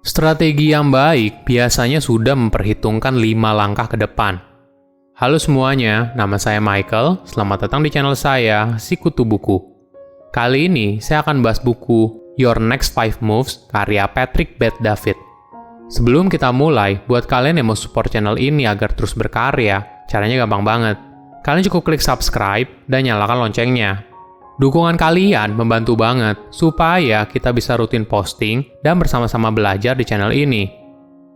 Strategi yang baik biasanya sudah memperhitungkan 5 langkah ke depan. Halo semuanya, nama saya Michael. Selamat datang di channel saya, Sikutu Buku. Kali ini saya akan bahas buku Your Next 5 Moves karya Patrick Bet-David. Sebelum kita mulai, buat kalian yang mau support channel ini agar terus berkarya, caranya gampang banget. Kalian cukup klik subscribe dan nyalakan loncengnya. Dukungan kalian membantu banget supaya kita bisa rutin posting dan bersama-sama belajar di channel ini.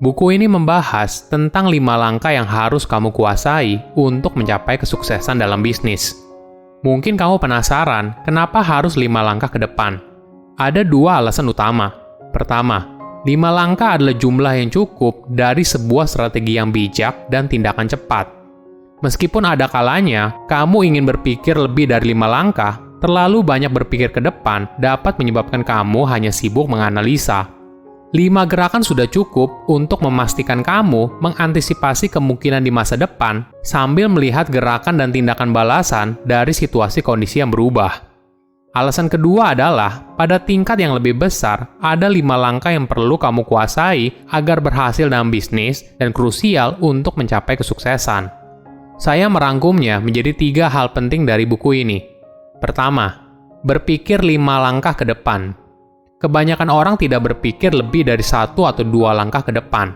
Buku ini membahas tentang 5 langkah yang harus kamu kuasai untuk mencapai kesuksesan dalam bisnis. Mungkin kamu penasaran kenapa harus 5 langkah ke depan. Ada 2 alasan utama. Pertama, 5 langkah adalah jumlah yang cukup dari sebuah strategi yang bijak dan tindakan cepat. Meskipun ada kalanya kamu ingin berpikir lebih dari 5 langkah, terlalu banyak berpikir ke depan dapat menyebabkan kamu hanya sibuk menganalisa. 5 gerakan sudah cukup untuk memastikan kamu mengantisipasi kemungkinan di masa depan sambil melihat gerakan dan tindakan balasan dari situasi kondisi yang berubah. Alasan kedua adalah, pada tingkat yang lebih besar, ada 5 langkah yang perlu kamu kuasai agar berhasil dalam bisnis dan krusial untuk mencapai kesuksesan. Saya merangkumnya menjadi 3 hal penting dari buku ini. Pertama, berpikir 5 langkah ke depan. Kebanyakan orang tidak berpikir lebih dari 1 atau 2 langkah ke depan.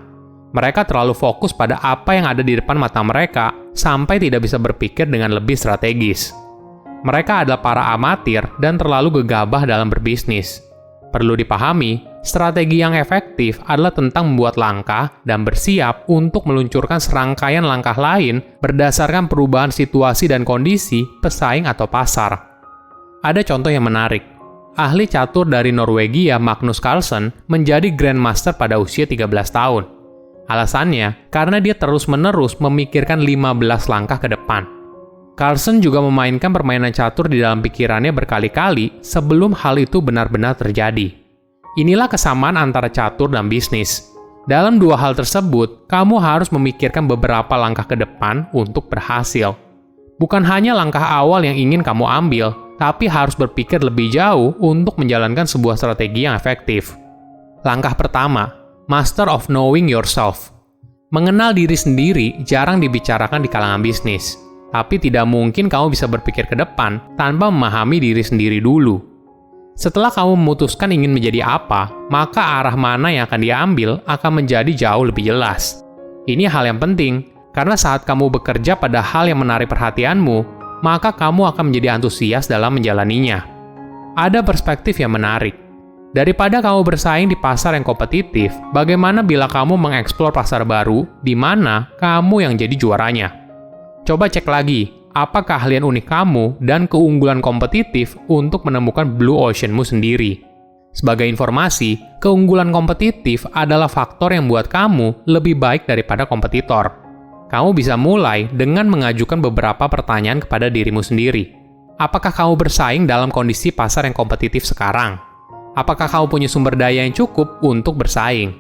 Mereka terlalu fokus pada apa yang ada di depan mata mereka sampai tidak bisa berpikir dengan lebih strategis. Mereka adalah para amatir dan terlalu gegabah dalam berbisnis. Perlu dipahami, strategi yang efektif adalah tentang membuat langkah dan bersiap untuk meluncurkan serangkaian langkah lain berdasarkan perubahan situasi dan kondisi, pesaing atau pasar. Ada contoh yang menarik. Ahli catur dari Norwegia Magnus Carlsen menjadi Grandmaster pada usia 13 tahun. Alasannya, karena dia terus-menerus memikirkan 15 langkah ke depan. Carlsen juga memainkan permainan catur di dalam pikirannya berkali-kali sebelum hal itu benar-benar terjadi. Inilah kesamaan antara catur dan bisnis. Dalam 2 hal tersebut, kamu harus memikirkan beberapa langkah ke depan untuk berhasil. Bukan hanya langkah awal yang ingin kamu ambil, tapi harus berpikir lebih jauh untuk menjalankan sebuah strategi yang efektif. Langkah pertama, Master of Knowing Yourself. Mengenal diri sendiri jarang dibicarakan di kalangan bisnis, tapi tidak mungkin kamu bisa berpikir ke depan tanpa memahami diri sendiri dulu. Setelah kamu memutuskan ingin menjadi apa, maka arah mana yang akan diambil akan menjadi jauh lebih jelas. Ini hal yang penting, karena saat kamu bekerja pada hal yang menarik perhatianmu, maka kamu akan menjadi antusias dalam menjalaninya. Ada perspektif yang menarik. Daripada kamu bersaing di pasar yang kompetitif, bagaimana bila kamu mengeksplor pasar baru di mana kamu yang jadi juaranya? Coba cek lagi, apa keahlian unik kamu dan keunggulan kompetitif untuk menemukan blue ocean-mu sendiri. Sebagai informasi, keunggulan kompetitif adalah faktor yang membuat kamu lebih baik daripada kompetitor. Kamu bisa mulai dengan mengajukan beberapa pertanyaan kepada dirimu sendiri. Apakah kamu bersaing dalam kondisi pasar yang kompetitif sekarang? Apakah kamu punya sumber daya yang cukup untuk bersaing?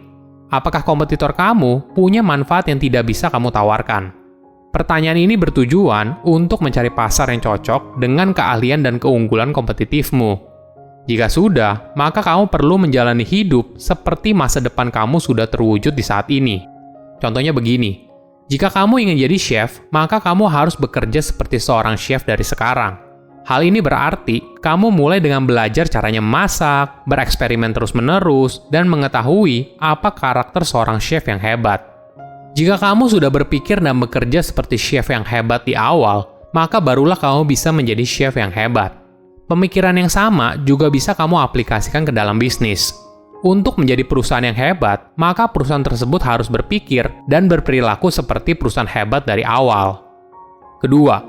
Apakah kompetitor kamu punya manfaat yang tidak bisa kamu tawarkan? Pertanyaan ini bertujuan untuk mencari pasar yang cocok dengan keahlian dan keunggulan kompetitifmu. Jika sudah, maka kamu perlu menjalani hidup seperti masa depan kamu sudah terwujud di saat ini. Contohnya begini. Jika kamu ingin jadi chef, maka kamu harus bekerja seperti seorang chef dari sekarang. Hal ini berarti kamu mulai dengan belajar caranya masak, bereksperimen terus-menerus, dan mengetahui apa karakter seorang chef yang hebat. Jika kamu sudah berpikir dan bekerja seperti chef yang hebat di awal, maka barulah kamu bisa menjadi chef yang hebat. Pemikiran yang sama juga bisa kamu aplikasikan ke dalam bisnis. Untuk menjadi perusahaan yang hebat, maka perusahaan tersebut harus berpikir dan berperilaku seperti perusahaan hebat dari awal. Kedua,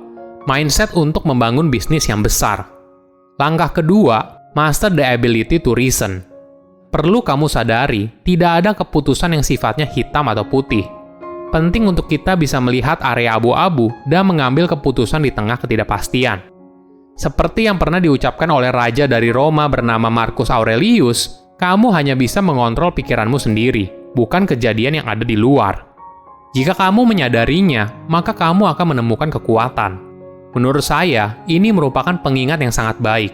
mindset untuk membangun bisnis yang besar. Langkah kedua, master the ability to reason. Perlu kamu sadari, tidak ada keputusan yang sifatnya hitam atau putih. Penting untuk kita bisa melihat area abu-abu dan mengambil keputusan di tengah ketidakpastian. Seperti yang pernah diucapkan oleh raja dari Roma bernama Marcus Aurelius, kamu hanya bisa mengontrol pikiranmu sendiri, bukan kejadian yang ada di luar. Jika kamu menyadarinya, maka kamu akan menemukan kekuatan. Menurut saya, ini merupakan pengingat yang sangat baik.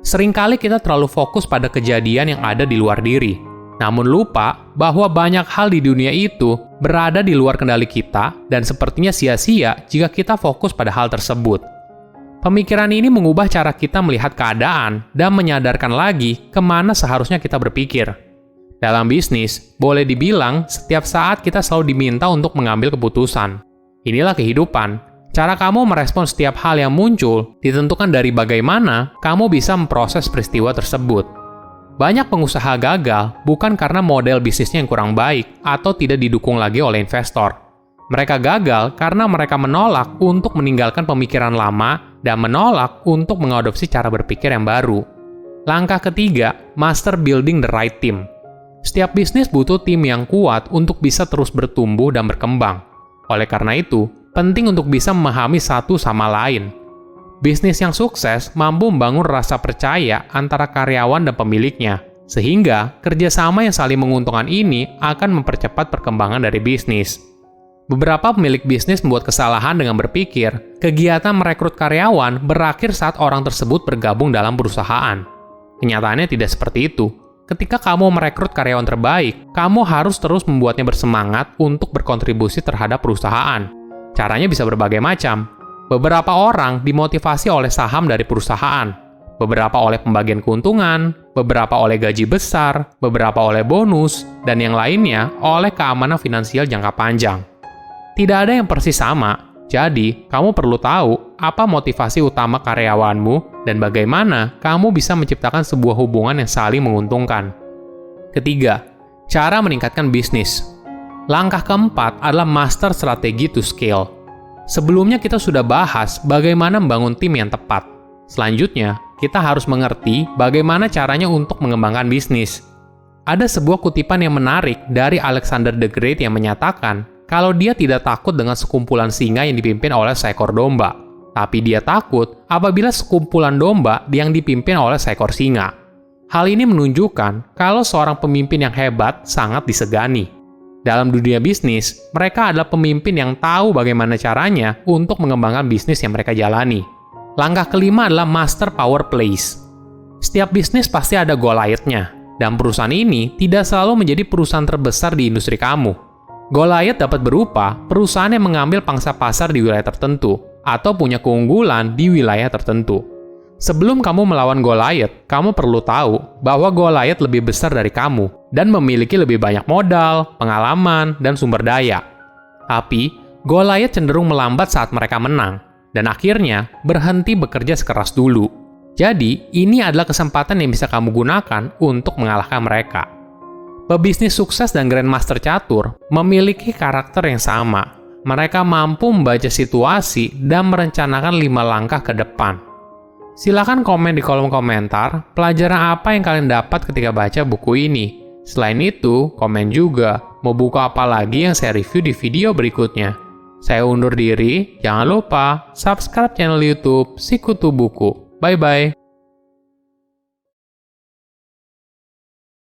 Seringkali kita terlalu fokus pada kejadian yang ada di luar diri, namun lupa bahwa banyak hal di dunia itu berada di luar kendali kita dan sepertinya sia-sia jika kita fokus pada hal tersebut. Pemikiran ini mengubah cara kita melihat keadaan dan menyadarkan lagi kemana seharusnya kita berpikir. Dalam bisnis, boleh dibilang setiap saat kita selalu diminta untuk mengambil keputusan. Inilah kehidupan. Cara kamu merespon setiap hal yang muncul ditentukan dari bagaimana kamu bisa memproses peristiwa tersebut. Banyak pengusaha gagal bukan karena model bisnisnya yang kurang baik atau tidak didukung lagi oleh investor. Mereka gagal karena mereka menolak untuk meninggalkan pemikiran lama dan menolak untuk mengadopsi cara berpikir yang baru. Langkah ketiga, master building the right team. Setiap bisnis butuh tim yang kuat untuk bisa terus bertumbuh dan berkembang. Oleh karena itu, penting untuk bisa memahami satu sama lain. Bisnis yang sukses mampu membangun rasa percaya antara karyawan dan pemiliknya, sehingga kerjasama yang saling menguntungkan ini akan mempercepat perkembangan dari bisnis. Beberapa pemilik bisnis membuat kesalahan dengan berpikir, kegiatan merekrut karyawan berakhir saat orang tersebut bergabung dalam perusahaan. Kenyataannya tidak seperti itu. Ketika kamu merekrut karyawan terbaik, kamu harus terus membuatnya bersemangat untuk berkontribusi terhadap perusahaan. Caranya bisa berbagai macam. Beberapa orang dimotivasi oleh saham dari perusahaan, beberapa oleh pembagian keuntungan, beberapa oleh gaji besar, beberapa oleh bonus, dan yang lainnya oleh keamanan finansial jangka panjang. Tidak ada yang persis sama, jadi kamu perlu tahu apa motivasi utama karyawanmu dan bagaimana kamu bisa menciptakan sebuah hubungan yang saling menguntungkan. Ketiga, cara meningkatkan bisnis. Langkah keempat adalah master strategi to scale. Sebelumnya kita sudah bahas bagaimana membangun tim yang tepat. Selanjutnya, kita harus mengerti bagaimana caranya untuk mengembangkan bisnis. Ada sebuah kutipan yang menarik dari Alexander the Great yang menyatakan kalau dia tidak takut dengan sekumpulan singa yang dipimpin oleh seekor domba, tapi dia takut apabila sekumpulan domba yang dipimpin oleh seekor singa. Hal ini menunjukkan kalau seorang pemimpin yang hebat sangat disegani. Dalam dunia bisnis, mereka adalah pemimpin yang tahu bagaimana caranya untuk mengembangkan bisnis yang mereka jalani. Langkah kelima adalah master power plays. Setiap bisnis pasti ada Goliath-nya, dan perusahaan ini tidak selalu menjadi perusahaan terbesar di industri kamu. Goliath dapat berupa perusahaan yang mengambil pangsa pasar di wilayah tertentu, atau punya keunggulan di wilayah tertentu. Sebelum kamu melawan Goliath, kamu perlu tahu bahwa Goliath lebih besar dari kamu dan memiliki lebih banyak modal, pengalaman, dan sumber daya. Tapi, Goliath cenderung melambat saat mereka menang, dan akhirnya berhenti bekerja sekeras dulu. Jadi, ini adalah kesempatan yang bisa kamu gunakan untuk mengalahkan mereka. Pebisnis sukses dan Grandmaster catur memiliki karakter yang sama. Mereka mampu membaca situasi dan merencanakan 5 langkah ke depan. Silakan komen di kolom komentar pelajaran apa yang kalian dapat ketika baca buku ini. Selain itu, komen juga mau buku apa lagi yang saya review di video berikutnya. Saya undur diri, jangan lupa subscribe channel YouTube Sikutu Buku. Bye-bye.